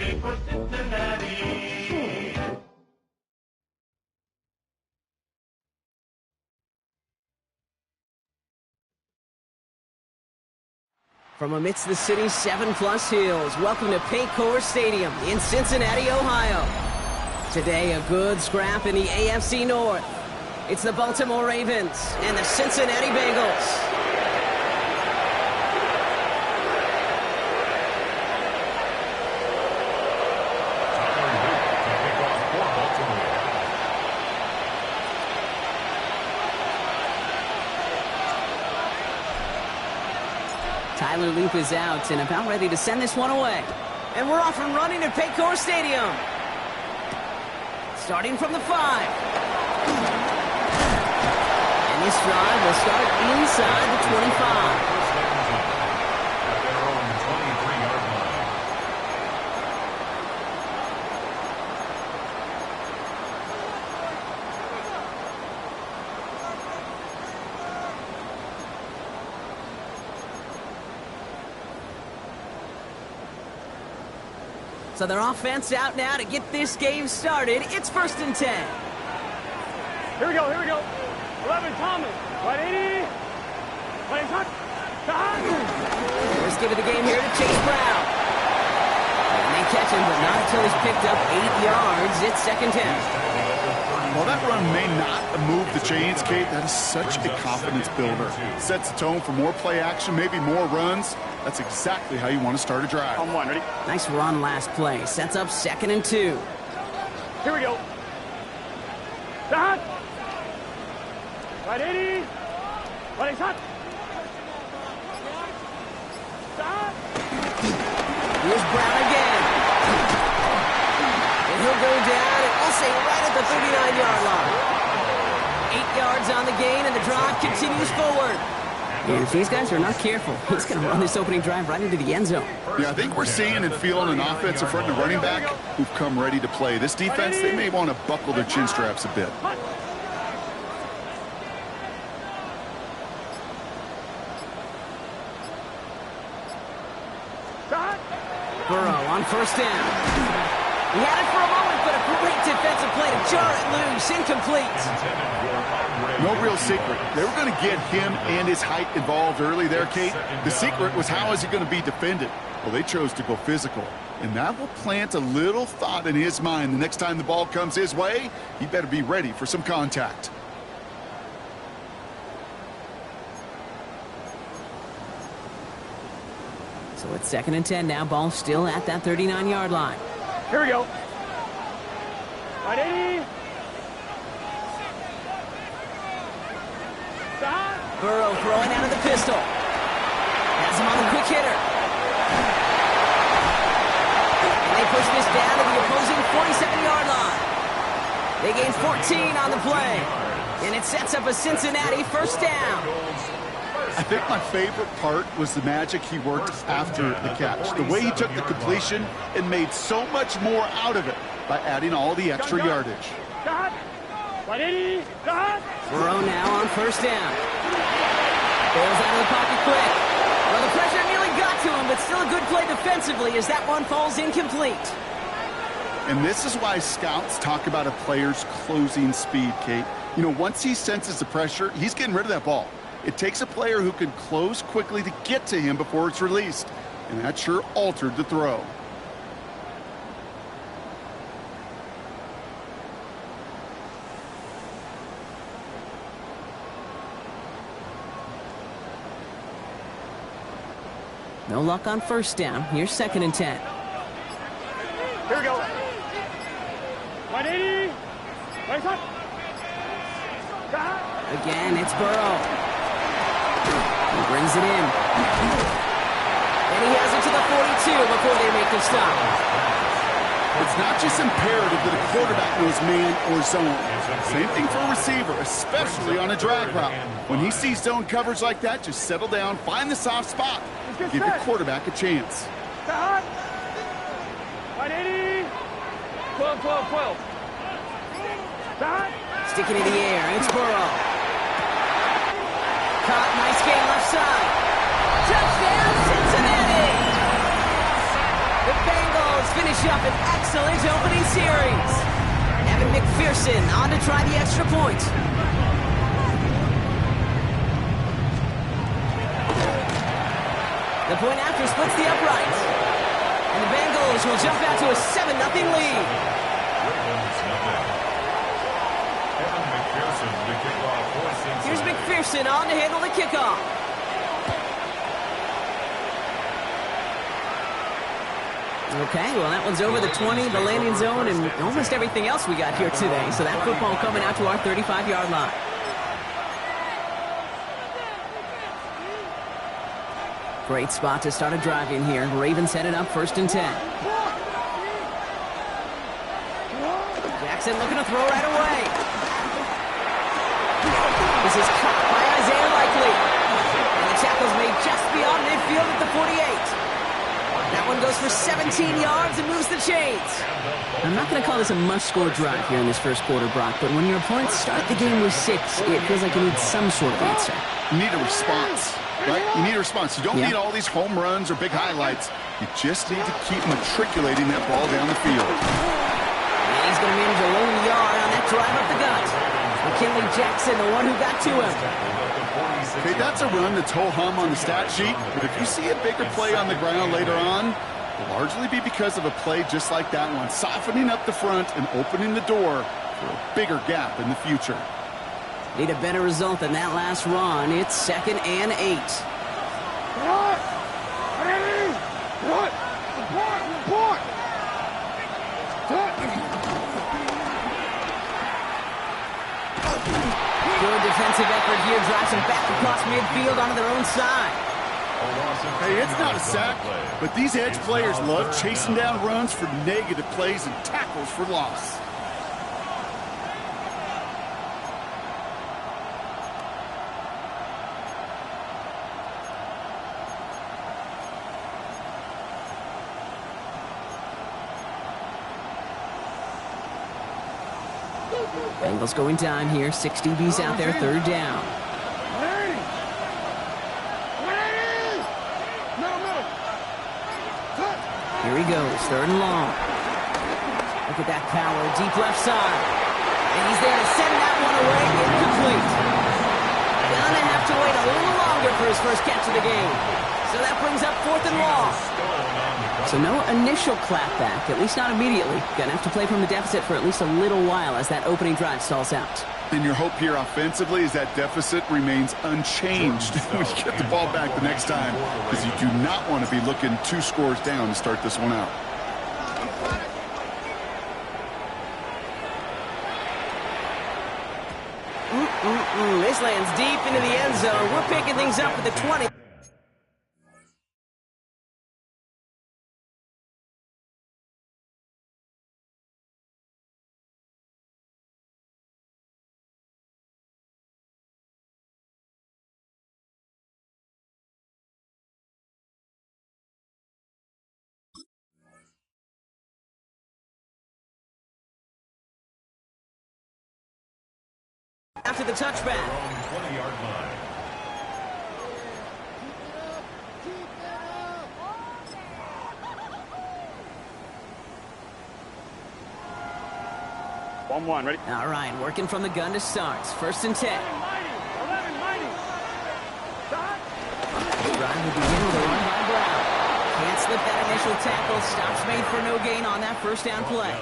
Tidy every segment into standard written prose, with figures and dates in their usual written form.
From amidst the city's 7+ hills, welcome to Paycor Stadium in Cincinnati, Ohio. Today, a good scrap in the AFC North. It's the Baltimore Ravens and the Cincinnati Bengals. Tyler Loop is out and about ready to send this one away. And we're off and running at Paycor Stadium. Starting from the 5. And this drive will start inside the 25. So their offense out now to get this game started. It's 1st and 10. Here we go. 11, Thomas. Right 80. Playing touch. First give of the game here to Chase Brown. And they catch him, but not until he's picked up 8 yards. It's 2nd 10. While that run may not move the chains, Kate, that is such a confidence builder. Sets the tone for more play action, maybe more runs. That's exactly how you want to start a drive. On 1, ready? Nice run last play. Sets up 2nd and 2. Here we go. Stop. Right 80. Running shot. Stop. Here's Brown again. And he'll go down, and we'll say right at the 39-yard line. 8 yards on the gain, and the drive continues forward. And if these guys are not careful, he's going to run this opening drive right into the end zone. Yeah, I think we're seeing and feeling an offensive front and running back who've come ready to play. This defense, they may want to buckle their chin straps a bit. Burrow on 1st down. He had it for a moment, but a great defensive play to jar it loose. Incomplete. No real secret. They were going to get him and his height involved early there, Kate. The secret was how is he going to be defended? Well, they chose to go physical. And that will plant a little thought in his mind. The next time the ball comes his way, he better be ready for some contact. So it's 2nd and 10 now. Ball still at that 39-yard line. Here we go. Right 80. Stop. Burrow throwing out of the pistol. Has him on the quick hitter. And they push this down to the opposing 47-yard line. They gain 14 on the play. And it sets up a Cincinnati 1st down. I think my favorite part was the magic he worked after the catch. The way he took the completion and made so much more out of it by adding all the extra yardage. Burrow now on 1st down. Bails out of the pocket quick. Well, the pressure nearly got to him, but still a good play defensively as that one falls incomplete. And this is why scouts talk about a player's closing speed, Kate. You know, once he senses the pressure, he's getting rid of that ball. It takes a player who can close quickly to get to him before it's released. And that sure altered the throw. No luck on 1st down. Here's 2nd and 10. Here we go. 180. Right up. Again, it's Burrow. He brings it in. And he has it to the 42 before they make the stop. It's not just imperative that a quarterback knows man or zone. Same thing for a receiver, especially on a drag route. When he sees zone coverage like that, just settle down, find the soft spot, and give your quarterback a chance. 180. 12. Stick it in the air. It's Burrow. Caught. Nice game left side. Touchdown, Cincinnati! The Bengals Let's finish up an excellent opening series. Evan McPherson on to try the extra point. The point after splits the uprights. And the Bengals will jump out to a 7-0 lead. Here's McPherson on to handle the kickoff. Okay, well, that one's over the 20, the landing zone, and almost everything else we got here today. So that football coming out to our 35-yard line. Great spot to start a drive in here. Ravens headed up 1st and 10. Jackson looking to throw right away. This is caught by Isaiah Likely. And the tackle's made just beyond midfield at the 48. That one goes for 17 yards and moves the chains. I'm not going to call this a must-score drive here in this first quarter, Brock, but when your opponents start the game with 6, it feels like you need some sort of answer. You need a response, right? You need a response. You don't need all these home runs or big highlights. You just need to keep matriculating that ball down the field. And he's going to manage a lone yard on that drive up the gut. McKinley Jackson, the one who got to him. Okay, that's a run that's ho-hum on the stat sheet, but if you see a bigger play on the ground later on, it'll largely be because of a play just like that one, softening up the front and opening the door for a bigger gap in the future. Need a better result than that last run. It's 2nd and 8. Good defensive effort here, drives them back across midfield onto their own side. Hey, it's not a sack, but these edge players love chasing down runs for negative plays and tackles for loss. Bengals going down here. 6 DBs out there, 3rd down. Here he goes, 3rd and long. Look at that power, deep left side. And he's there to send that one away, incomplete. Gonna have to wait a little longer for his first catch of the game. So that brings up 4th and long. So no initial clapback, at least not immediately. Gonna have to play from the deficit for at least a little while as that opening drive stalls out. And your hope here offensively is that deficit remains unchanged when you get the ball back the next time, because you do not want to be looking 2 scores down to start this one out. This lands deep into the end zone. We're picking things up at the 20. After the touchback. 20-yard line. One, ready? All right, working from the gun to start. 1st and 10. 11, The drive will begin with a run by Brown. Can't slip that initial tackle. Stops made for no gain on that 1st down play.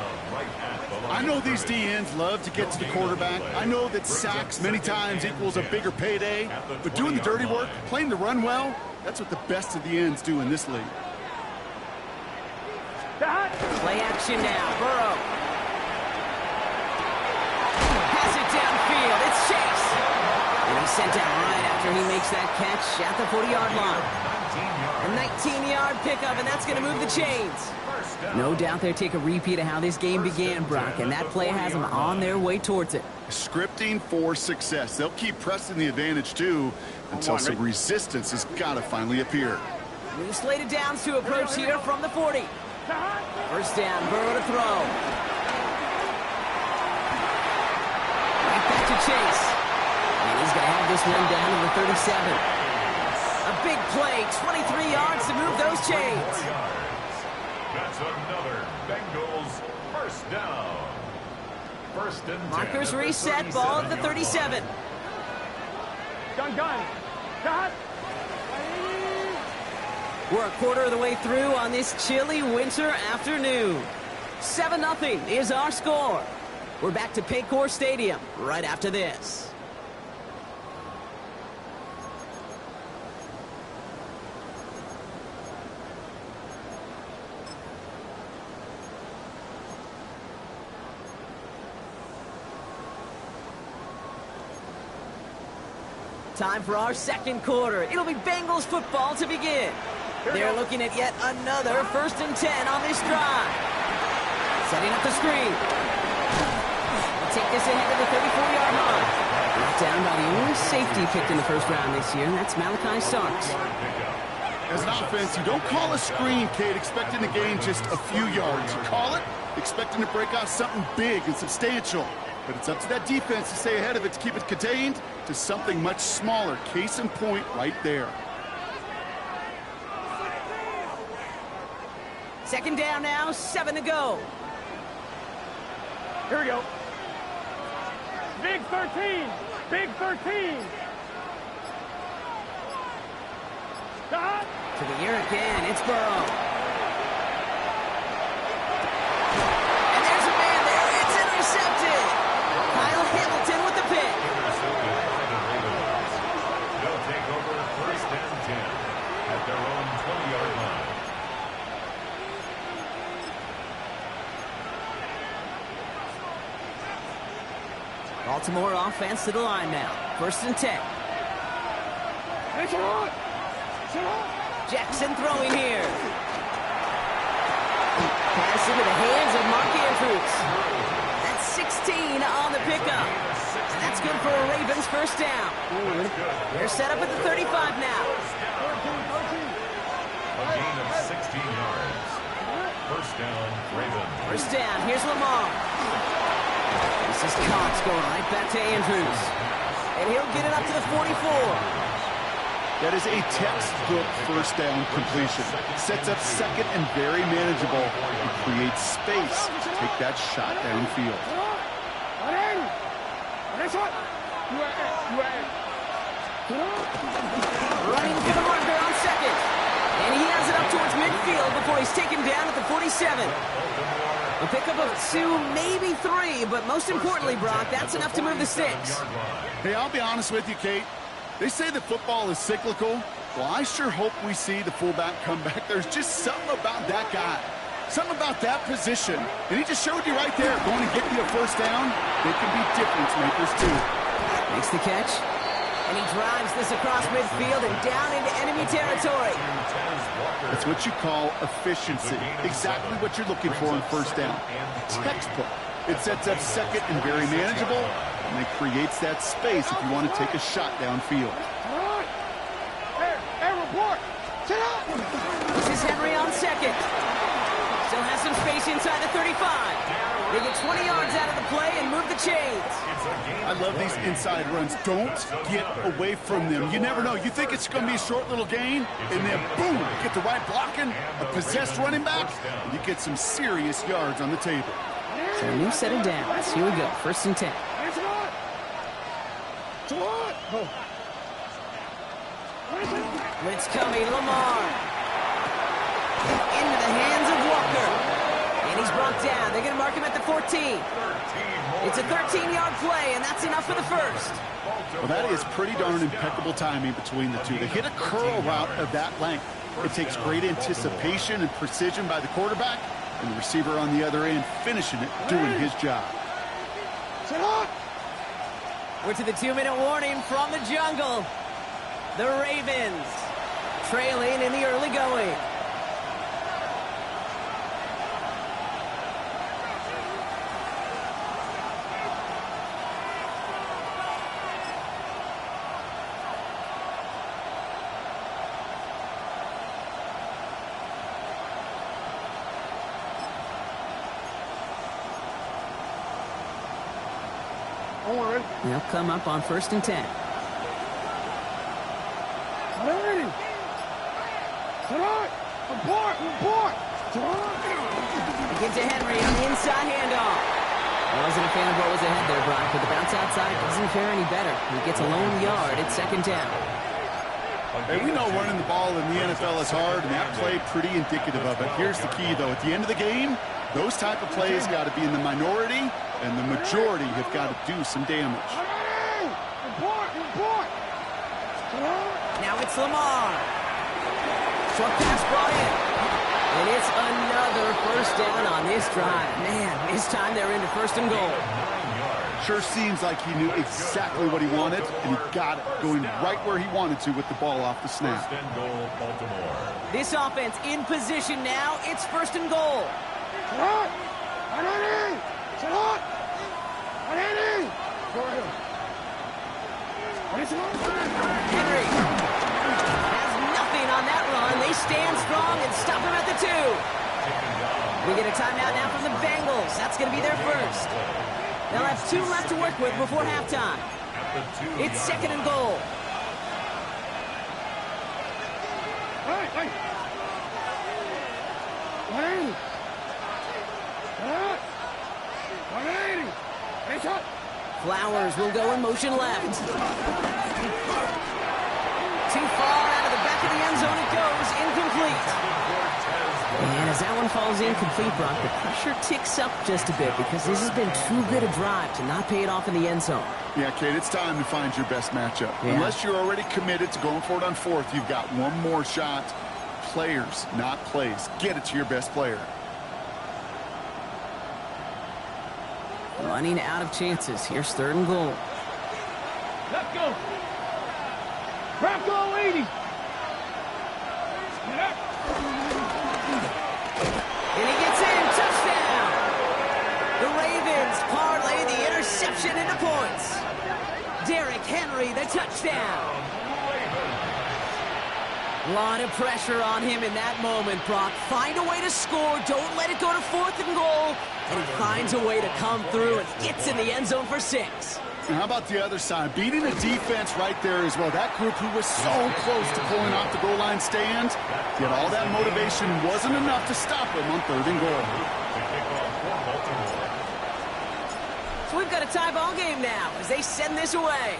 I know these DNs love to get to the quarterback. I know that sacks many times equals a bigger payday, but doing the dirty work, playing the run well, that's what the best of the ends do in this league. Play action now. Burrow. Pass it downfield. It's Chase. And he's sent down right after he makes that catch at the 40-yard line. A 19-yard pickup, and that's going to move the chains. No doubt they'll take a repeat of how this game began, Brock, and that play has them on their way towards it. Scripting for success. They'll keep pressing the advantage, too, until some resistance has got to finally appear. New slated downs to approach here from the 40. 1st down, Burrow to throw. Right back to Chase. And he's going to have this one down to the 37. A big play, 23 yards to move those chains. That's another Bengals first down. First and 10. Markers reset, ball at the 37. Gun. Cut. We're a quarter of the way through on this chilly winter afternoon. 7-0 is our score. We're back to Paycor Stadium right after this. Time for our second quarter. It'll be Bengals football to begin. They're looking at yet another 1st and 10 on this drive. Setting up the screen. They'll take this ahead to the 34-yard line. Brought down by the only safety picked in the first round this year, and that's Malachi Starks. As an offense, you don't call a screen, Kate, expecting to gain just a few yards. You call it expecting to break out something big and substantial. But it's up to that defense to stay ahead of it, to keep it contained to something much smaller. Case in point right there. Second down now, 7 to go. Here we go. Big 13. Big 13. Cut. To the air again, it's Burrow. And there's a man there, it's intercepted. Kyle Hamilton with the pick. They'll take over 1st and 10 at their own 20-yard line. Baltimore offense to the line now. 1st and 10. Jackson throwing here. Pass into the hands of Mark Andrews. That's 16 on the pickup. And that's good for a Ravens first down. They're set up at the 35 now. A gain of 16 yards. First down, Ravens. First down, here's Lamar. This is Cox going right back to Andrews. And he'll get it up to the 44. That is a textbook first down completion. Sets up second and very manageable. And creates space to take that shot downfield. Running for the marker on second. And he has it up towards midfield before he's taken down at the 47. A pickup of 2, maybe 3, but most importantly, Brock, that's enough to move the sticks. Hey, I'll be honest with you, Kate. They say that football is cyclical. Well, I sure hope we see the fullback come back. There's just something about that guy. Something about that position. And he just showed you right there, going to get you a first down. They can be difference makers, too. Makes the catch. And he drives this across midfield and down into enemy territory. That's what you call efficiency. Exactly what you're looking for in first down. Textbook. It sets up second and very manageable, and it creates that space if you want to take a shot downfield. Hey, report. Sit up. This is Henry on second. Still has some space inside the 35. They get 20 yards out of the play and move the chains. I love these inside runs. Don't get away from them. You never know. You think it's going to be a short little gain, and then boom, get the right blocking, a possessed running back, and you get some serious yards on the table. So a new set of downs. Here we go. 1st and 10. Blitz coming. Lamar. Into the hands of Walker. And he's brought down. They're going to mark him at the 14. It's a 13-yard play, and that's enough for the first. Well, that is pretty darn impeccable timing between the two. They hit a curl route of that length. It takes great anticipation and precision by the quarterback, and the receiver on the other end finishing it, doing his job. We're to the 2-minute warning from the jungle. The Ravens trailing in the early going. They'll come up on 1st and 10. Give to Henry on the inside handoff. I wasn't a fan of what was ahead there, Brock, but the bounce outside doesn't fare any better. He gets a lone yard at second down. Hey, we know running the ball in the NFL is hard, and that play pretty indicative of it. Here's the key, though. At the end of the game, those type of plays got to be in the minority, and the majority have got to do some damage. Now it's Lamar. Short pass brought in. And it's another first down on this drive. Man, this time they're into first and goal. Sure seems like he knew exactly what he wanted, and he got it, going right where he wanted to with the ball off the snap. First and goal, Baltimore. This offense in position now. It's first and goal. Henry has nothing on that run. They stand strong and stop him at the 2. We get a timeout now from the Bengals. That's going to be their first. They'll have 2 left to work with before halftime. It's second and goal. Flowers will go in motion left. Too far out of the back of the end zone it goes. Incomplete. And as that one falls incomplete, Brock, the pressure ticks up just a bit because this has been too good a drive to not pay it off in the end zone. Yeah, Kate, it's time to find your best matchup. Yeah. Unless you're already committed to going for it on fourth, you've got one more shot. Players, not plays. Get it to your best player. Running out of chances. Here's third and goal. Let's go. Bronco 80. And he gets in. Touchdown. The Ravens parlay the interception into points. Derrick Henry, the touchdown. A lot of pressure on him in that moment, Brock. Find a way to score. Don't let it go to fourth and goal. And he finds a way to come through and gets in the end zone for 6. And how about the other side? Beating the defense right there as well. That group who was so close to pulling off the goal line stand, yet all that motivation wasn't enough to stop him on third and goal. So we've got a tie ball game now as they send this away.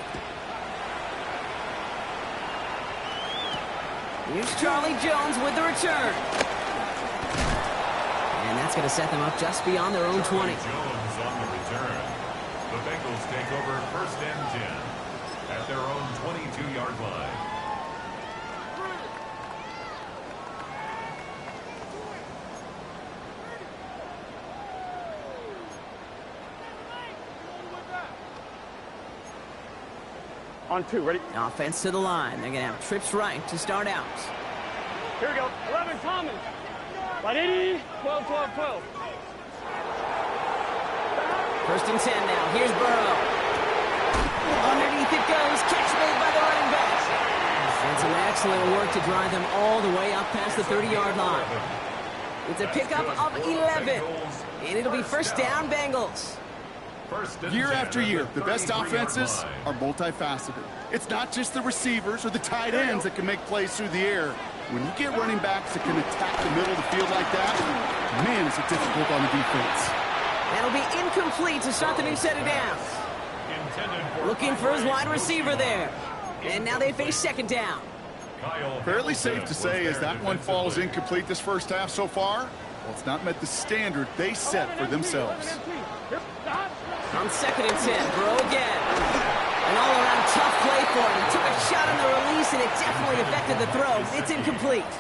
Here's Charlie Jones with the return. And that's going to set them up just beyond their own 20. Jones on the return. The Bengals take over first and 10 at their own 22-yard line. On 2, ready? Offense to the line. They're going to have trips right to start out. Here we go. 11, Thomas. Right 80. 12, 12, 12. First and 10 now. Here's Burrow. Underneath it goes. Catch made by the running back. And some excellent work to drive them all the way up past the 30-yard line. It's a pickup of 11. And it'll be first down, Bengals. Year after year, the best offenses are multifaceted. It's not just the receivers or the tight ends that can make plays through the air. When you get running backs that can attack the middle of the field like that, man, is it difficult on the defense. That'll be incomplete to start the new set of downs. Looking for his wide receiver there. And now they face second down. Fairly safe to say as that one falls incomplete this first half so far, well, it's not met the standard they set for themselves. On second and 10, Burrow again. An all-around tough play for him. He took a shot on the release, and it definitely affected the throw. It's incomplete.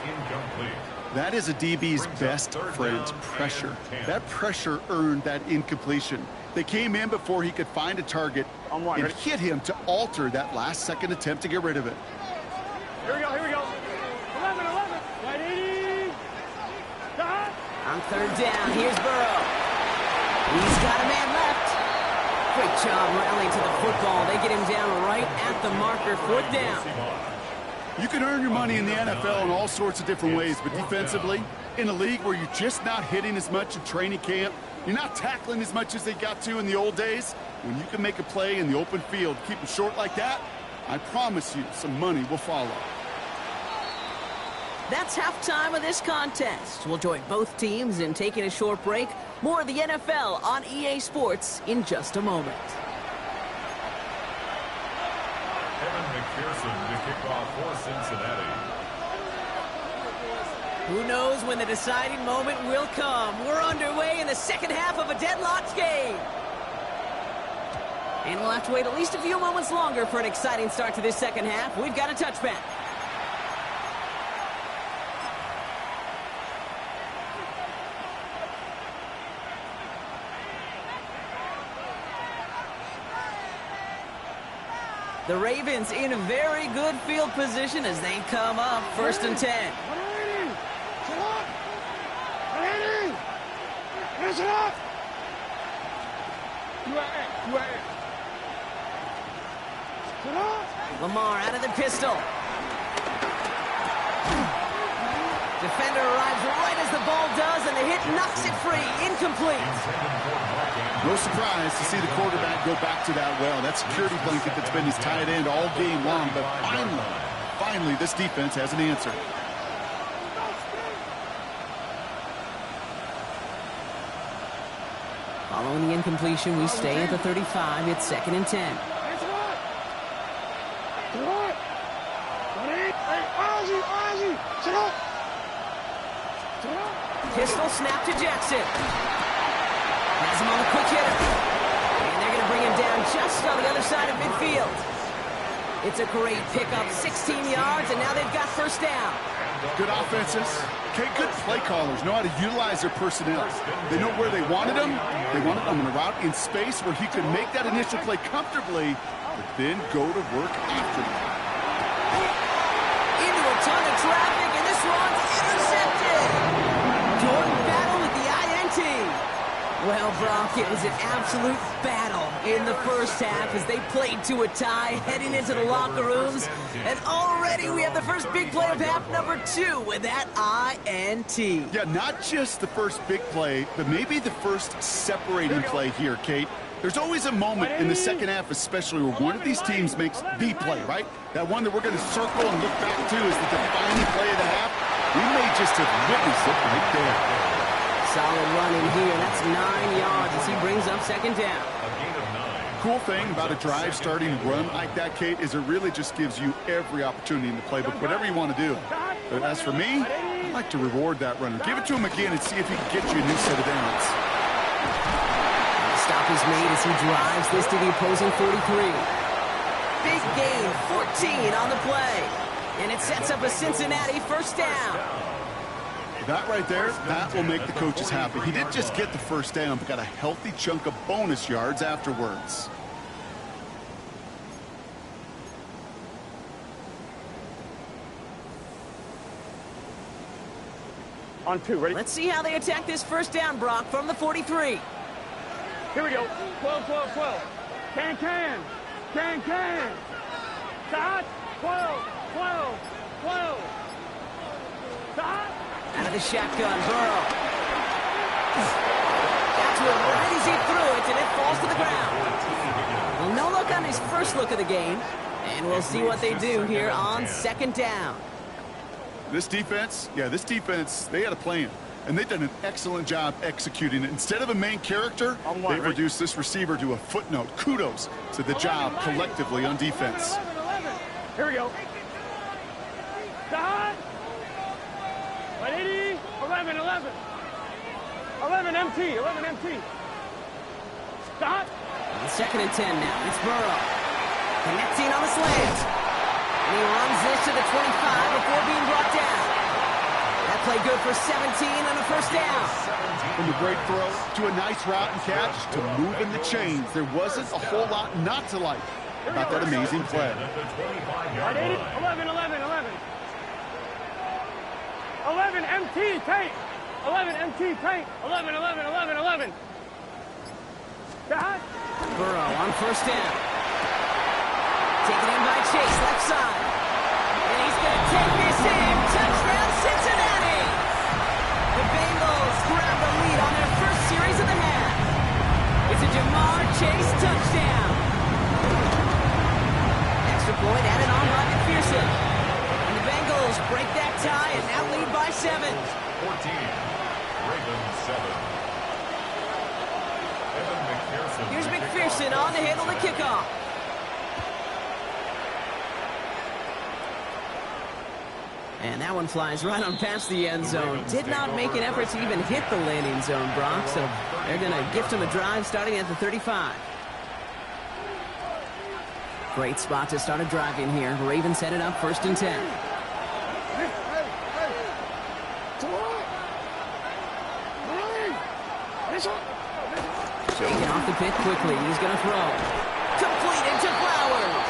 That is a DB's best friend, pressure. That pressure earned that incompletion. They came in before he could find a target and hit him to alter that last-second attempt to get rid of it. Here we go, here we go. 11, 11. Right 80. On third down, here's Burrow. He's got a man left. Great job rallying to the football. They get him down right at the marker. Fourth down. You can earn your money in the NFL in all sorts of different ways, but defensively, in a league where you're just not hitting as much in training camp, you're not tackling as much as they got to in the old days, when you can make a play in the open field, keep it short like that, I promise you some money will follow. That's halftime of this contest. We'll join both teams in taking a short break. More of the NFL on EA Sports in just a moment. Evan McPherson to kick off for Cincinnati. Who knows when the deciding moment will come. We're underway in the second half of a deadlocked game. And we'll have to wait at least a few moments longer for an exciting start to this second half. We've got a touchback. The Ravens in a very good field position as they come up 1st and 10. Lamar out of the pistol. Defender arrives right as the ball does, and the hit knocks it free. Incomplete. No surprise to see the quarterback go back to that well. That security blanket that's been his tight end all game long. But finally, this defense has an answer. Following the incompletion, we stay at the 35. It's 2nd and 10. Pistol snap to Jackson. Has him on the quick hitter. And they're going to bring him down just on the other side of midfield. It's a great pickup, 16 yards, and now they've got 1st down. Good offenses. Okay, good play callers know how to utilize their personnel. They know where they wanted him. They wanted him in a route in space where he could make that initial play comfortably, but then go to work after it. Into a ton of traffic, and this one's intercepted. Jordan battle with the INT. Well, Brock, it was an absolute battle in the first half as they played to a tie, heading into the locker rooms. And already we have the first big play of half number 2 with that INT. Yeah, not just the first big play, but maybe the first separating play here, Kate. There's always a moment in the second half, especially where one of these teams makes the play, right? That one that we're going to circle and look back to is the defining play of the half. We may just have witnessed it right there. Solid running here. That's 9 yards as he brings up 2nd down. Cool thing about a drive starting run like that, Kate, is it really just gives you every opportunity in the playbook, whatever you want to do. But as for me, I like to reward that runner. Give it to him again and see if he can get you a new set of downs. Stop is made as he drives this to the opposing 43. Big gain, 14 on the play. And it sets up a Cincinnati 1st down. That right there, that will make the coaches happy. He didn't just get the 1st down, but got a healthy chunk of bonus yards afterwards. On 2, ready? Let's see how they attack this 1st down, Brock, from the 43. Here we go. 12, 12, 12. Can. Start. 12, 12, 12. Start. Out of the shotgun, Burrow. That's where right as he threw it, and it falls to the ground. Well, no look on his first look of the game, and we'll see what they do here on 2nd down. This defense, they had a plan, and they've done an excellent job executing it. Instead of a main character, they've reduced this receiver to a footnote. Kudos to the job collectively on defense. 11. Here we go. Start. 180, 11, 11. 11 MT. Stop. 2nd and 10 now. It's Burrow. Connecting on the slant. And he runs this to the 25 before being brought down. That play good for 17 on a 1st down. From a great throw to a nice route and catch to moving the chains. There wasn't a whole lot not to like about that amazing play. 11, 11 MT tank. 11 MT tank. 11. Stop. Burrow on 1st down. Taken in by Chase, left side. And he's going to take this in. Touchdown, Cincinnati. The Bengals grab the lead on their first series of the half. It's a Jamar Chase touchdown. Extra point added on by McPherson. And the Bengals break that tie, and now 7. 14. Ravens 7. Here's McPherson on to handle the kickoff. And that one flies right on past the end zone. Did not make an effort to even hit the landing zone, Brock. So they're going to gift him a drive starting at the 35. Great spot to start a drive in here. Ravens headed up 1st and 10. Shaking off the pit quickly. He's going to throw. Completed to Flowers.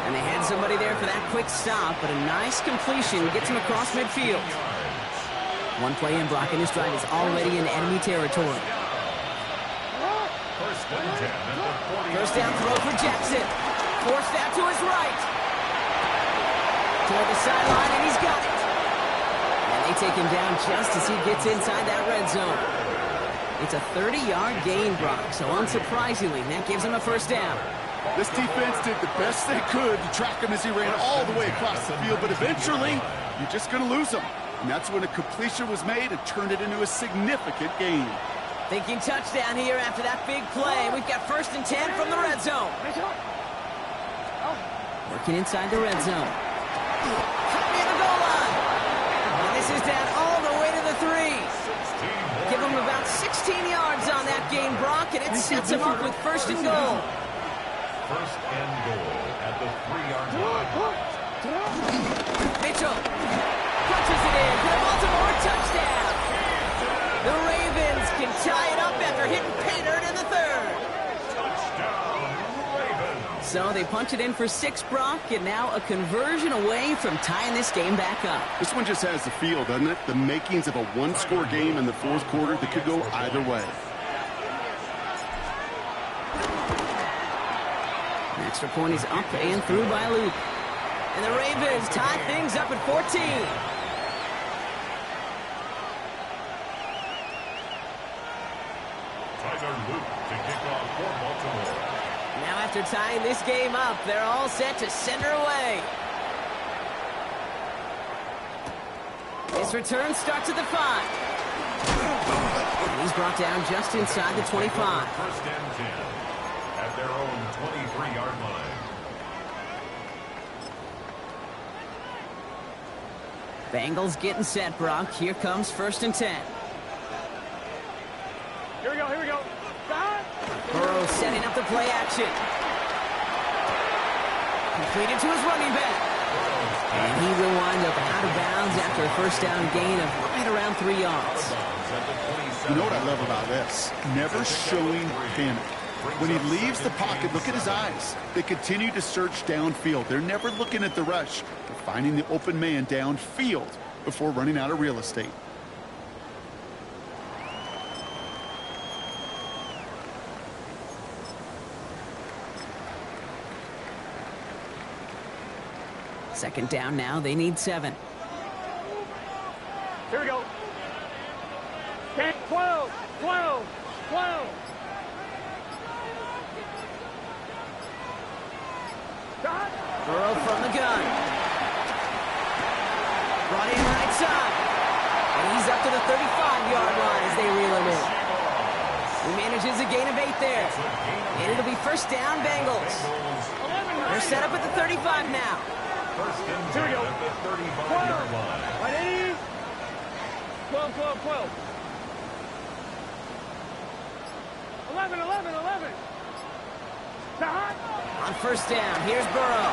And they had somebody there for that quick stop, but a nice completion gets him across midfield. One play in, Brock, and his drive is already in enemy territory. First down throw for Jackson. Forced out to his right. Toward the sideline, and he's got it. And they take him down just as he gets inside that red zone. It's a 30-yard gain, Brock, so unsurprisingly, that gives him a first down. This defense did the best they could to track him as he ran all the way across the field, but eventually, you're just going to lose him. And that's when a completion was made and turned it into a significant gain. Thinking touchdown here after that big play. We've got 1st and 10 from the red zone. Working inside the red zone. Near the goal line. And this is down all the way to the 3. Give him about 16 yards on that gain, Brock, and it sets him up with 1st and goal. 1st and goal at the 3-yard line. Mitchell punches it in for the Baltimore touchdown. The Ravens can tie it up after hitting pay dirt in the 3rd. Touchdown, Ravens. So they punch it in for 6, Brock, and now a conversion away from tying this game back up. This one just has the feel, doesn't it? The makings of a one-score game in the 4th quarter that could go either way. An extra point is up and through by Luke. And the Ravens tie things up at 14. Tyler Luke to kick off for Baltimore. Now after tying this game up, they're all set to send her away. His return starts at the 5. He's brought down just inside the 25. 1st and 10 at their own 23-yard line. Bengals getting set, Brock. Here comes 1st and 10. Here we go, here we go. Burrow setting up the play action. Completed to his running back. And he will wind up out of bounds after a first down gain of right around 3 yards. You know what I love about this? Never showing panic. When he leaves the pocket, look at his eyes. They continue to search downfield. They're never looking at the rush. They're finding the open man downfield before running out of real estate. Second down now. They need 7. Here we go. 10, 12, 12, 12. Burrow from the gun. Brought in right side. And he's up to the 35-yard line as they reel him in. He manages a gain of 8 there. And it'll be first down, Bengals. They're set up at the 35 now. 1st and 10 at the 35-yard line. Right, 12, 12, 12. 11, 11, 11. On first down, here's Burrow.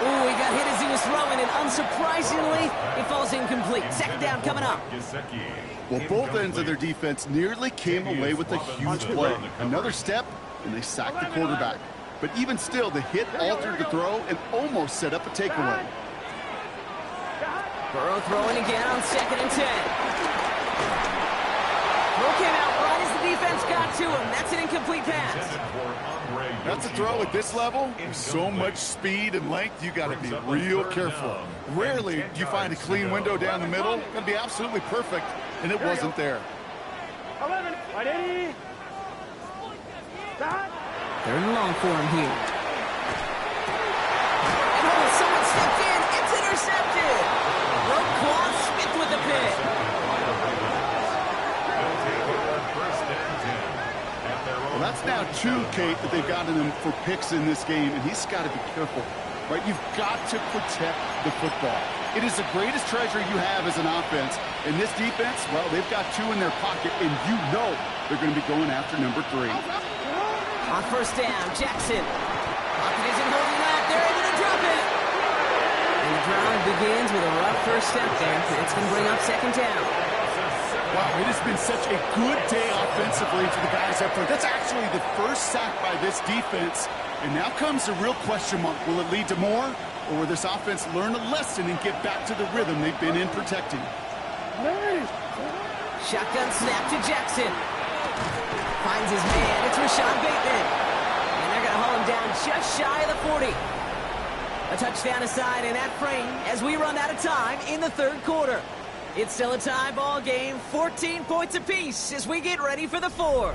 Ooh, he got hit as he was throwing, and unsurprisingly, it falls incomplete. Second down coming up. Well, both ends of their defense nearly came away with a huge play. Another step, and they sacked the quarterback. But even still, the hit altered the throw and almost set up a takeaway. Burrow throwing again on 2nd and 10. Throw came out right as the defense got to him. That's an incomplete pass. That's a throw at this level. With so much speed and length, you got to be real careful. Rarely do you find a clean window down the middle. That'd be absolutely perfect, and it wasn't there. 11, right, 80. Third and long for him here. And someone stepped in. It's intercepted. Broke it. Well, that's now 2, Kate, that they've gotten him for picks in this game, and he's got to be careful, right? You've got to protect the football. It is the greatest treasure you have as an offense. In this defense, well, they've got 2 in their pocket, and you know they're going to be going after number 3. On first down, Jackson. Pocket isn't holding up. They're able to drop it. And the drive begins with a rough first step there. It's going to bring up second down. Wow, it has been such a good day offensively for the guys up front. That's actually the first sack by this defense. And now comes the real question mark. Will it lead to more? Or will this offense learn a lesson and get back to the rhythm they've been in protecting? Shotgun snap to Jackson. Finds his man. It's Rashad Bateman. And they're going to haul him down just shy of the 40. A touchdown aside in that frame as we run out of time in the third quarter. It's still a tie ball game, 14 points apiece as we get ready for the 4.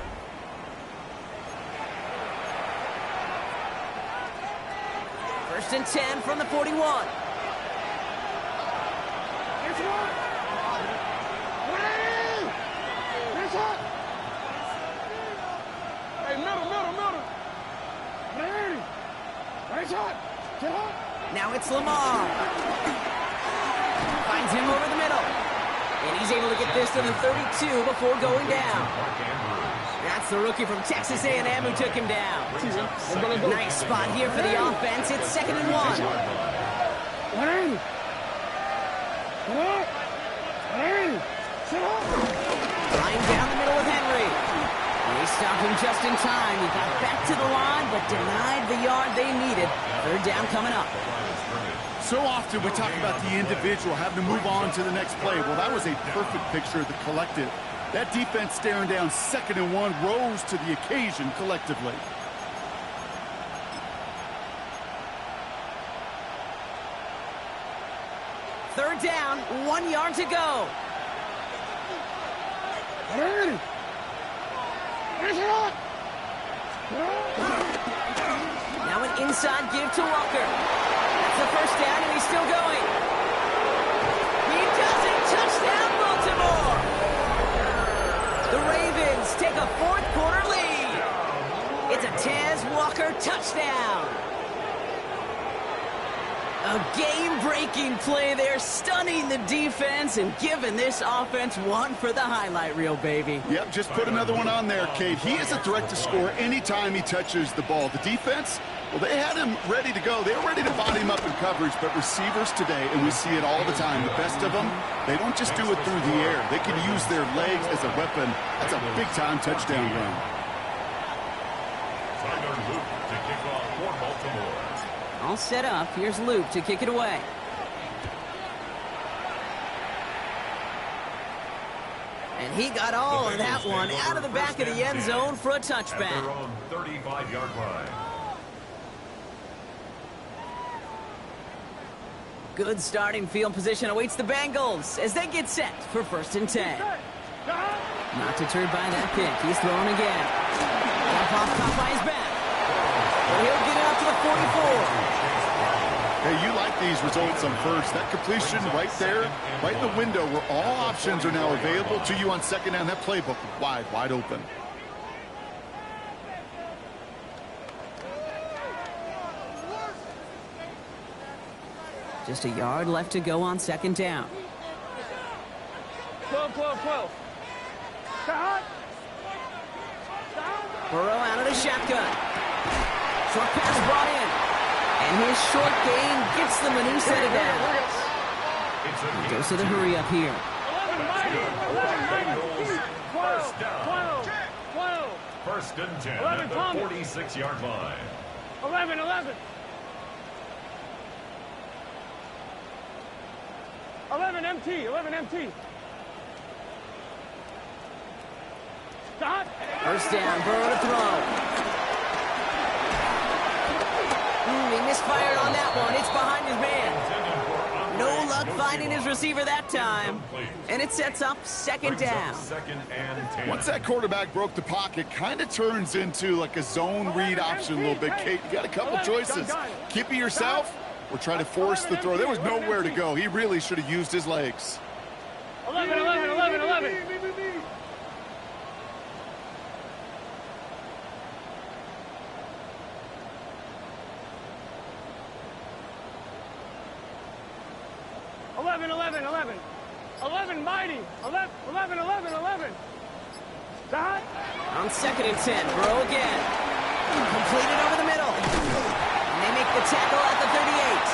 First and 10 from the 41. Hey, middle. Now it's Lamar. Finds him over the middle. And he's able to get this to the 32 before going down. That's the rookie from Texas A&M who took him down. Nice spot here for the offense. It's 2nd and 1. Line down the middle with Henry. And they stopped him just in time. He got back to the line, but denied the yard they needed. Third down coming up. So often we talk about the individual having to move on to the next play. Well, that was a perfect picture of the collective. That defense staring down 2nd and 1 rose to the occasion collectively. Third down, 1 yard to go. Now an inside give to Walker. That's the first down, and he's still going. He does it. Touchdown, Baltimore. The Ravens take a fourth quarter lead. It's a Tez Walker touchdown. A game-breaking play there, stunning the defense and giving this offense one for the highlight reel, baby. Yep, just put another one on there, Kate. He is a threat to score anytime he touches the ball. The defense, well, they had him ready to go. They were ready to body him up in coverage, but receivers today, and we see it all the time, the best of them, they don't just do it through the air. They can use their legs as a weapon. That's a big-time touchdown run. Tyler Luke to kick off for Baltimore. All set up. Here's Luke to kick it away. And he got all of that one out of the back of the end zone for a touchback. At their own 35-yard line. Good starting field position awaits the Bengals as they get set for 1st and 10. Not deterred by that pick. He's throwing again. Off by his back. But he'll get it up to the 44. Hey, you like these results on first. That completion right there, right in the window where all options are now available to you on second down. That playbook wide open. Just a yard left to go on second down. 12. Burrow out of the shotgun. Short pass brought in. And his short gain gets them a new set of downs. Goes to the hurry up here. 12. 1st and 10 at the 46-yard line. 11. 11 MT. Stop. First down, Burrow to throw. He misfired on that one. It's behind his man. No luck finding his receiver that time. And it sets up second down. 2nd and 10. Once that quarterback broke the pocket, kind of turns into like a zone read option a little bit. Kate, you got a couple choices. Keep it yourself or try to force the throw. There was nowhere to go. He really should have used his legs. 11, 11, 11, 11. Mighty. 11, 11. Stop. On 2nd and 10, Burrow again. Completed over the middle. And they make the tackle at the 38.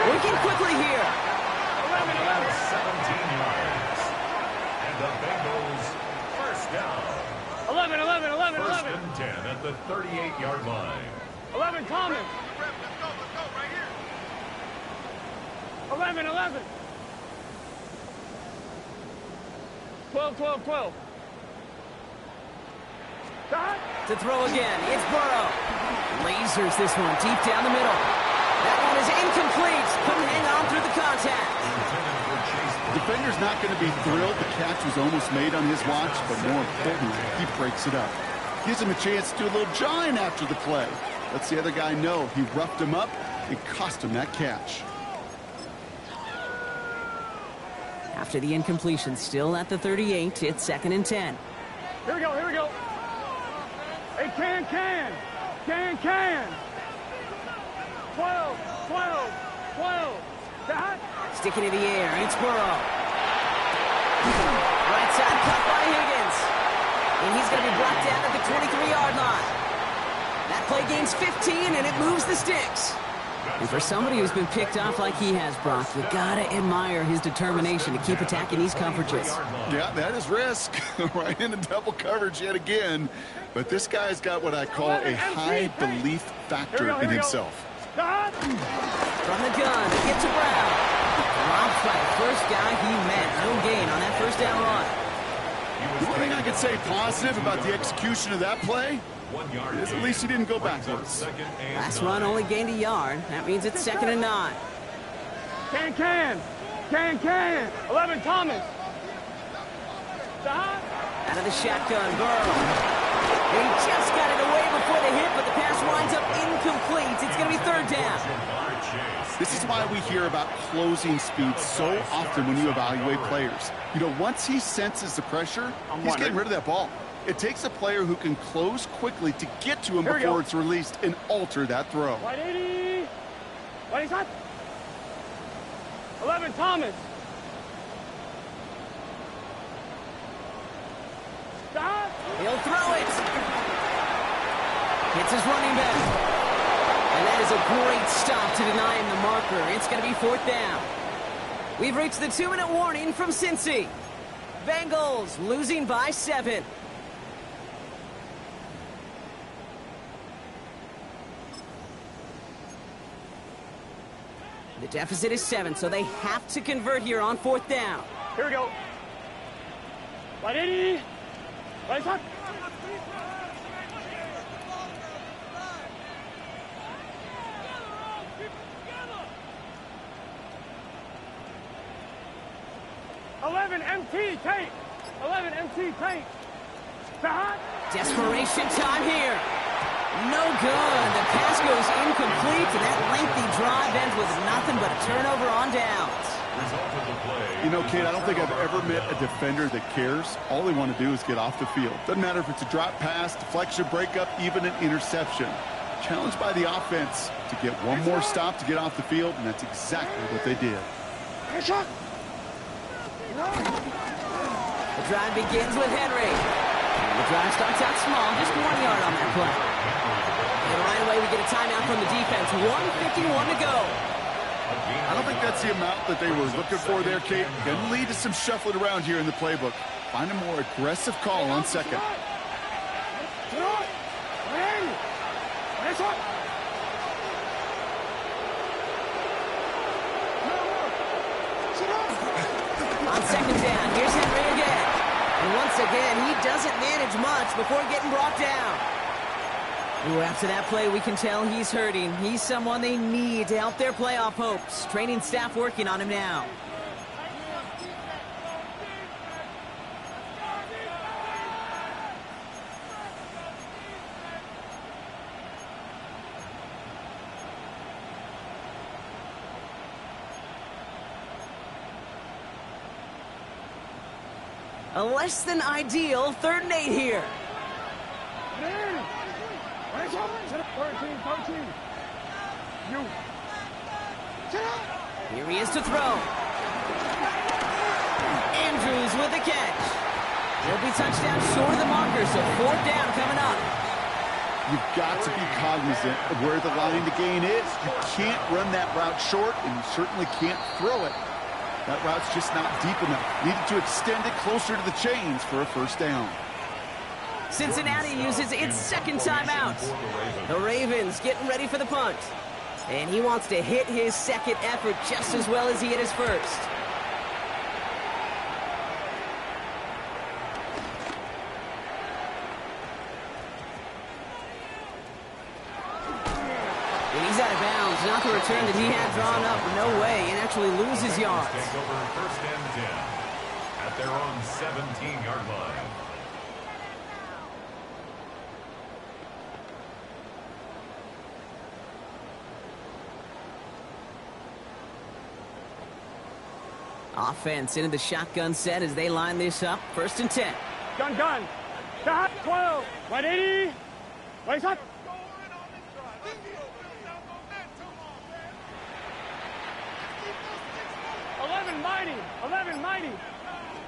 Working quickly here. 11. 17 yards. And the Bengals first down. 11. First and 10 at the 38-yard line. 11, Thomas. 11. 12. Stop. To throw again, it's Burrow. Lasers this one deep down the middle. That one is incomplete. Couldn't hang on through the contact. The defender's not going to be thrilled. The catch was almost made on his watch, but more importantly, he breaks it up. Gives him a chance to do a little jawing after the play. Lets the other guy know he roughed him up and cost him that catch. After the incompletion, still at the 38, it's 2nd and 10. Here we go. Hey, can. 12. Stop. Sticking in the air, it's Burrow. Right side cut by Higgins. And he's going to be brought down at the 23-yard line. That play gains 15, and it moves the sticks. And for somebody who's been picked off like he has, Brock, you gotta admire his determination to keep attacking these coverages. Yeah, that is risk. Right into double coverage yet again. But this guy's got what I call a high belief factor in himself. Stop. From the gun, to get to Brown. Dropped by the first guy he met. No gain on that first down run. The one thing I could say positive about the execution of that play is at least he didn't go backwards. Last run only gained a yard. That means it's 2nd and 9. Can. 11, Thomas. Stop. Out of the shotgun, Burrow. He just got it away before the hit, but the pass winds up incomplete. It's going to be 3rd down. This is why we hear about closing speed so often when you evaluate players. You know, once he senses the pressure, he's getting rid of that ball. It takes a player who can close quickly to get to him before it's released and alter that throw. White 80. White hot. 11, Thomas. Stop. He'll throw it. Hits his running back. And that is a great stop to deny him the marker. It's going to be 4th down. We've reached the 2-minute warning from Cincy. Bengals losing by 7. The deficit is 7, so they have to convert here on 4th down. Here we go. White 80. White hot. 11 MT tank. 11 MT tank. Stop. Desperation time here. No good. The pass goes incomplete, and that lengthy drive ends with nothing but a turnover on downs. You know, Kate, I don't think I've ever met a defender that cares. All they want to do is get off the field. Doesn't matter if it's a drop pass, deflection, breakup, even an interception. Challenged by the offense to get one more stop to get off the field, and that's exactly what they did. The drive begins with Henry. The drive starts out small, just 1 yard on that play. And right away we get a timeout from the defense. 1:51 to go. I don't think that's the amount that they were looking for there, Kate. Going to lead to some shuffling around here in the playbook. Find a more aggressive call on 2nd. On 2nd down, here's Henry again. And once again, he doesn't manage much before getting brought down. Ooh, after that play, we can tell he's hurting. He's someone they need to help their playoff hopes. Training staff working on him now. A less than ideal 3rd and 8 here. 13. Here he is to throw. Andrews with the catch. He'll be touchdown short of the marker, so 4th down coming up. You've got to be cognizant of where the line to gain is. You can't run that route short, and you certainly can't throw it. That route's just not deep enough. Needed to extend it closer to the chains for a 1st down. Cincinnati uses its 2nd timeout. The Ravens getting ready for the punt. And he wants to hit his 2nd effort just as well as he hit his 1st. And he's out of bounds. Not the return that he had drawn up. No way. And actually loses yards. Take over 1st and 10 at their own 17-yard line. Offense into the shotgun set as they line this up. 1st and 10. Gun. Shot, 12. 180. Right shot. 11 mighty.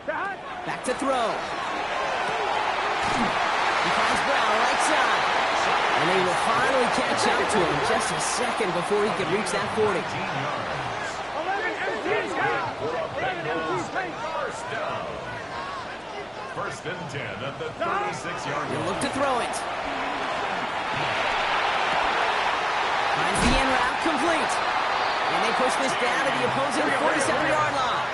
Shot. Back to throw. He finds Brown right side. And they will finally catch up to him just a second before he could reach that 40. 11 empty. 11 empty. 1st down. 1st and 10 at the 36-yard He'll line. look to throw it. Finds the in route complete. And they push this down to the opposing 47-yard line.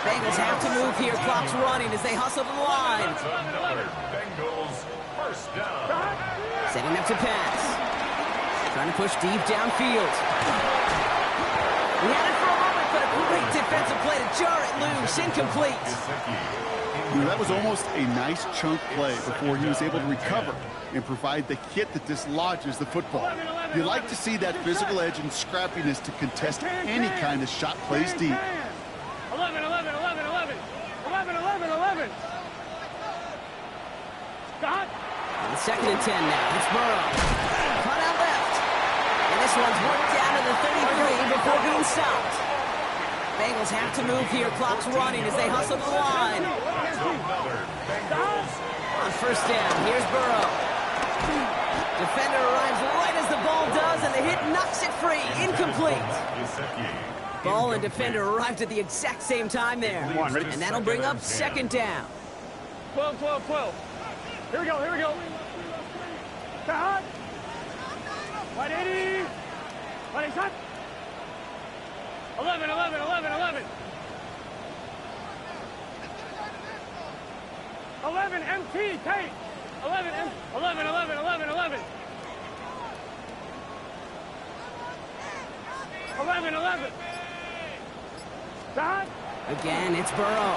Bengals have to move here. Clock's running as they hustle to the line. That's another Bengals 1st down. Setting up to pass. Trying to push deep downfield. He had it for a moment, but a great defensive play to jar it loose. Incomplete. That was almost a nice chunk play before he was able to recover and provide the hit that dislodges the football. You like to see that physical edge and scrappiness to contest any kind of shot plays deep. 11. Shot. On 2nd and 10 now. It's Burrow. Cut out left. And this one's worked down to the 33 before being stopped. Bengals have to move here. Clock's running as they hustle to the line. On 1st down, here's Burrow. Defender arrives right as the ball does, and the hit knocks it free. Incomplete. Ball and defender arrived at the exact same time there. And that'll bring up 2nd down. 12. Here we go. Shot. 180. 20 shot. 11. 11 MT, Kate. 11. 11. Shot. Again, it's Burrow.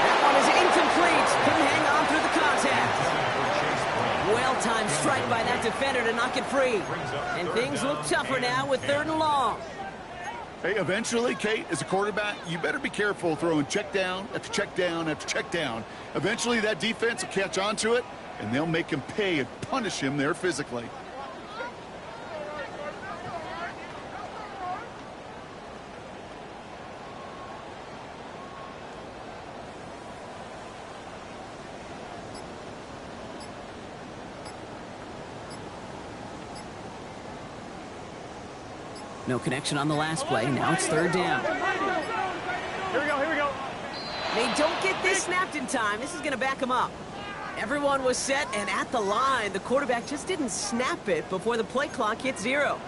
That one is incomplete. Couldn't hang on through the contact. Well-timed strike by that defender to knock it free. And things look tougher now with 3rd and long. Hey, eventually, Kate, as a quarterback, you better be careful throwing check down after check down after check down. Eventually, that defense will catch on to it, and they'll make him pay and punish him there physically. No connection on the last play. Now it's 3rd down. Here we go. They don't get this snapped in time. This is going to back them up. Everyone was set and at the line. The quarterback just didn't snap it before the play clock hit 0.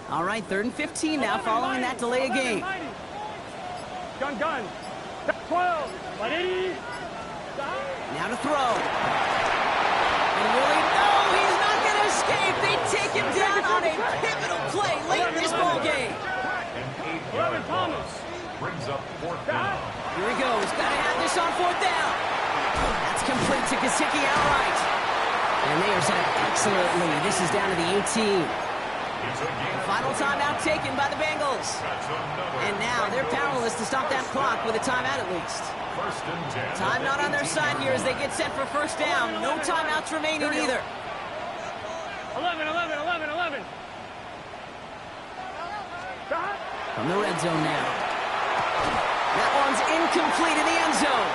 All right, 3rd and 15 now following that delay of game. Gun. 12. 180. Now to throw. And fourth down. Here he goes. Got to have this on fourth down. That's complete to Gesicki outright. And they are set up excellently. This is down to the 18. Final timeout taken by the Bengals. And now they're powerless to stop that clock with a timeout at least. First and 10. Time not on their side here as they get set for first down. No timeouts remaining either. 11, 11, 11, 11. Stop. From the red zone now. That one's incomplete in the end zone.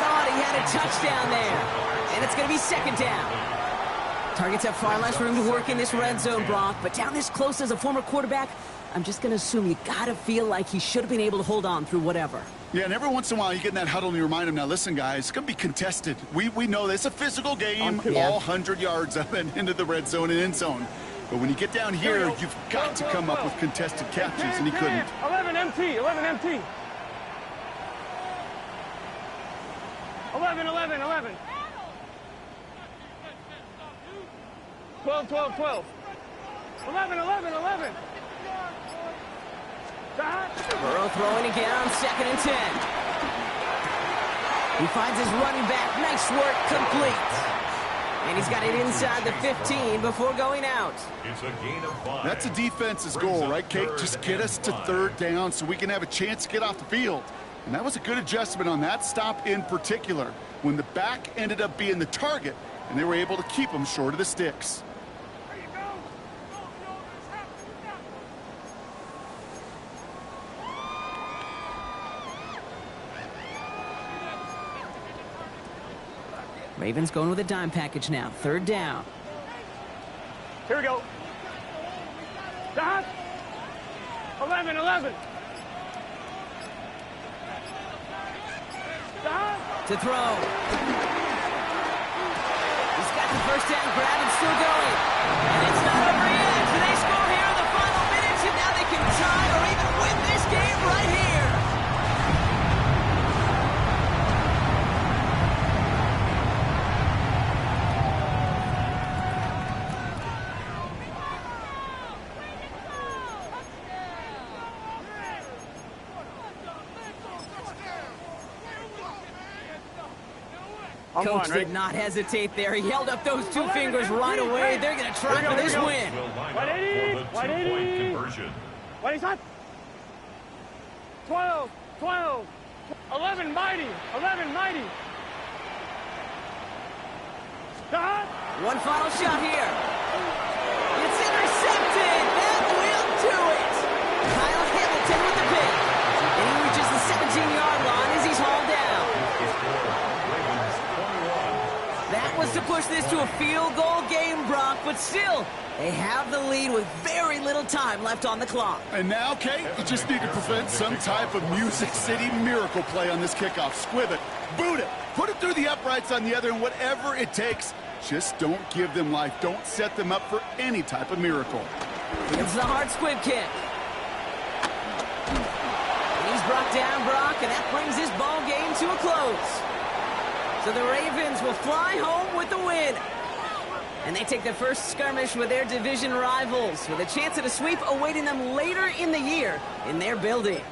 Thought he had a touchdown there. And it's going to be second down. Targets have far less room to work in this red zone, Brock. But down this close as a former quarterback, I'm just going to assume you got to feel like he should have been able to hold on through whatever. Yeah, and every once in a while you get in that huddle and you remind him, now listen, guys, it's going to be contested. We know this. It's a physical game, all 100 yards up and into the red zone and end zone. But when you get down here, you've got to come up with contested catches, and he couldn't. 11 MT, 11 MT. 11, 11, 11. 12, 12, 12. 11, 11, 11. Burrow throwing again on second and 10. He finds his running back. Nice work, complete. And he's got it inside the 15 before going out. It's a gain of 5. That's a defense's goal, right, Kate? Just get us to third down so we can have a chance to get off the field. And that was a good adjustment on that stop in particular, when the back ended up being the target, and they were able to keep him short of the sticks. Ravens going with a dime package now. Third down. Here we go. Stop. 11, 11. Stop. To throw. He's got the first down grab and still going. And it's not over yet. So they score here in the final minutes, and now they can tie or even win this game right here. Coach did not hesitate there. He held up those two fingers right away. They're going to try for this win. White 80, White 80. Conversion. White 80. 12, 12. 11 mighty. 11 mighty. Stop. One final shot here. It's intercepted. That will do it. Kyle Hamilton with the pick. And he reaches the 17-yard line as he's hauled down. That was to push this to a field goal game, Brock, but still, they have the lead with very little time left on the clock. And now, Kate, you just need to prevent some type of Music City miracle play on this kickoff. Squib it, boot it, put it through the uprights on the other, and whatever it takes, just don't give them life. Don't set them up for any type of miracle. It's the hard squib kick. And he's brought down, Brock, and that brings this ball game to a close. So the Ravens will fly home with the win. And they take the first skirmish with their division rivals, with a chance at a sweep awaiting them later in the year in their building.